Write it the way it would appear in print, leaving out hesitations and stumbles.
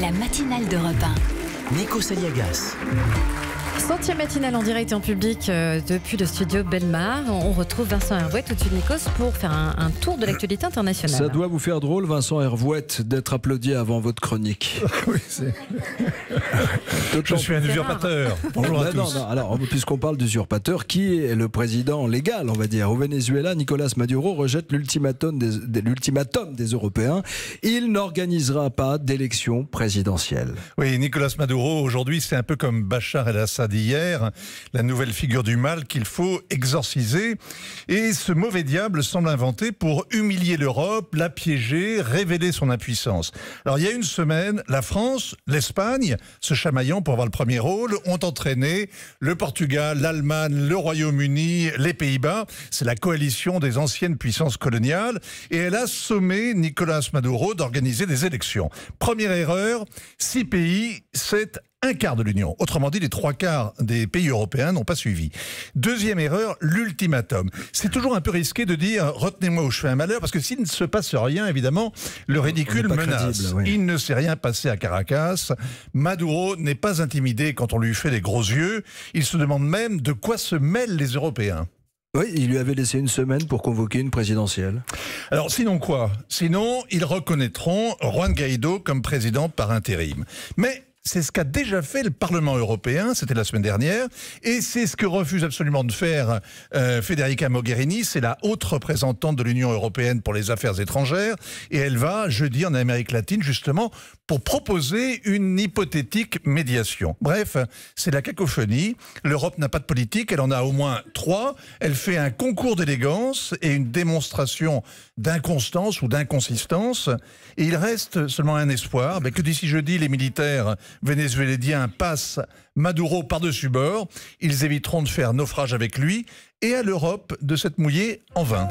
La matinale d'Europe 1. Nico Saliagas. 100e matinale en direct et en public depuis le studio Belmar. On retrouve Vincent Hervouet tout de suite, Nikos, pour faire un tour de l'actualité internationale. Ça doit vous faire drôle, Vincent Hervouet, d'être applaudi avant votre chronique. Oui, je suis un usurpateur. Bonjour à tous. Non. Alors, puisqu'on parle d'usurpateur, qui est le président légal, on va dire, au Venezuela? Nicolas Maduro rejette l'ultimatum des Européens. Il n'organisera pas d'élection présidentielle. Oui, Nicolas Maduro, aujourd'hui, c'est un peu comme Bachar el-Assad hier, la nouvelle figure du mal qu'il faut exorciser. Et ce mauvais diable semble inventé pour humilier l'Europe, la piéger, révéler son impuissance. Alors, il y a une semaine, la France, l'Espagne, se chamaillant pour avoir le premier rôle, ont entraîné le Portugal, l'Allemagne, le Royaume-Uni, les Pays-Bas. C'est la coalition des anciennes puissances coloniales. Et elle a sommé Nicolas Maduro d'organiser des élections. Première erreur, 6 pays, c'est un quart de l'Union. Autrement dit, les 3/4 des pays européens n'ont pas suivi. Deuxième erreur, l'ultimatum. C'est toujours un peu risqué de dire « retenez-moi ou je fais un malheur » parce que s'il ne se passe rien, évidemment, le ridicule menace. Crédible, oui. Il ne s'est rien passé à Caracas. Maduro n'est pas intimidé quand on lui fait des gros yeux. Il se demande même de quoi se mêlent les Européens. Oui, il lui avait laissé une semaine pour convoquer une présidentielle. Alors, sinon quoi? Sinon, ils reconnaîtront Juan Guaidó comme président par intérim. Mais c'est ce qu'a déjà fait le Parlement européen, c'était la semaine dernière, et c'est ce que refuse absolument de faire Federica Mogherini, c'est la haute représentante de l'Union européenne pour les affaires étrangères, et elle va jeudi en Amérique latine justement pour proposer une hypothétique médiation. Bref, c'est la cacophonie, l'Europe n'a pas de politique, elle en a au moins 3, elle fait un concours d'élégance et une démonstration d'inconstance ou d'inconsistance, et il reste seulement un espoir, que d'ici jeudi les militaires vénézuéliens passent Maduro par-dessus bord, ils éviteront de faire naufrage avec lui et à l'Europe de s'être mouillée en vain.